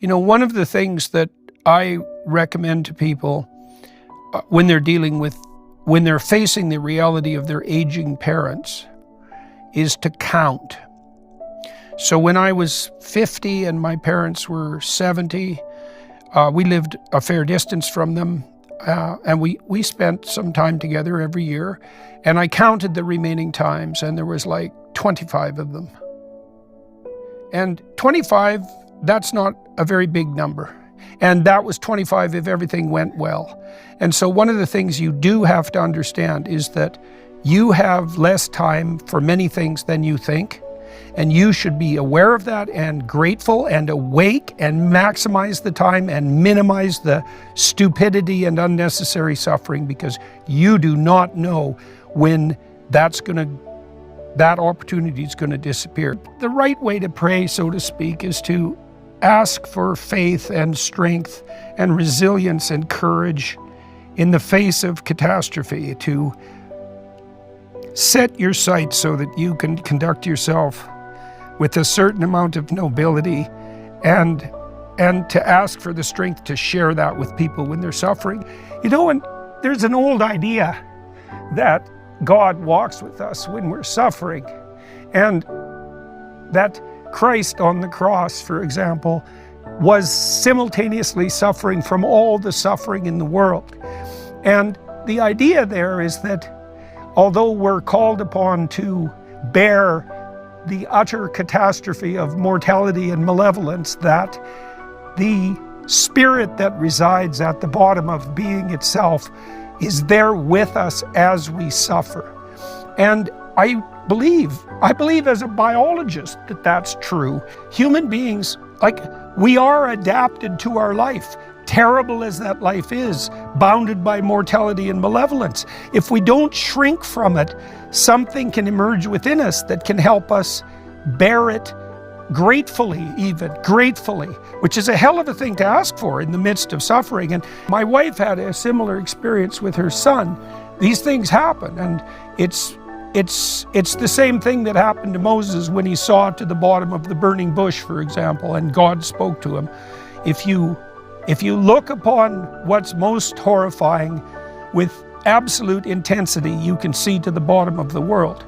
One of the things that I recommend to people when they're facing the reality of their aging parents is to count. So when I was 50 and my parents were 70, we lived a fair distance from them, and we spent some time together every year, and I counted the remaining times, and there was like 25 of them. And 25, that's not a very big number. And that was 25 if everything went well. And so one of the things you do have to understand is that you have less time for many things than you think. And you should be aware of that and grateful and awake and maximize the time and minimize the stupidity and unnecessary suffering, because you do not know when that opportunity is going to disappear. The right way to pray, so to speak, is to ask for faith and strength and resilience and courage in the face of catastrophe, to set your sights so that you can conduct yourself with a certain amount of nobility, and to ask for the strength to share that with people when they're suffering. And there's an old idea that God walks with us when we're suffering, and that Christ on the cross, for example, was simultaneously suffering from all the suffering in the world. And the idea there is that although we're called upon to bear the utter catastrophe of mortality and malevolence, that the spirit that resides at the bottom of being itself is there with us as we suffer. And I believe as a biologist that that's true. Human beings, we are adapted to our life, terrible as that life is, bounded by mortality and malevolence. If we don't shrink from it, something can emerge within us that can help us bear it gratefully, which is a hell of a thing to ask for in the midst of suffering. And my wife had a similar experience with her son. These things happen, and it's the same thing that happened to Moses when he saw to the bottom of the burning bush, for example, and God spoke to him. If you look upon what's most horrifying with absolute intensity, you can see to the bottom of the world.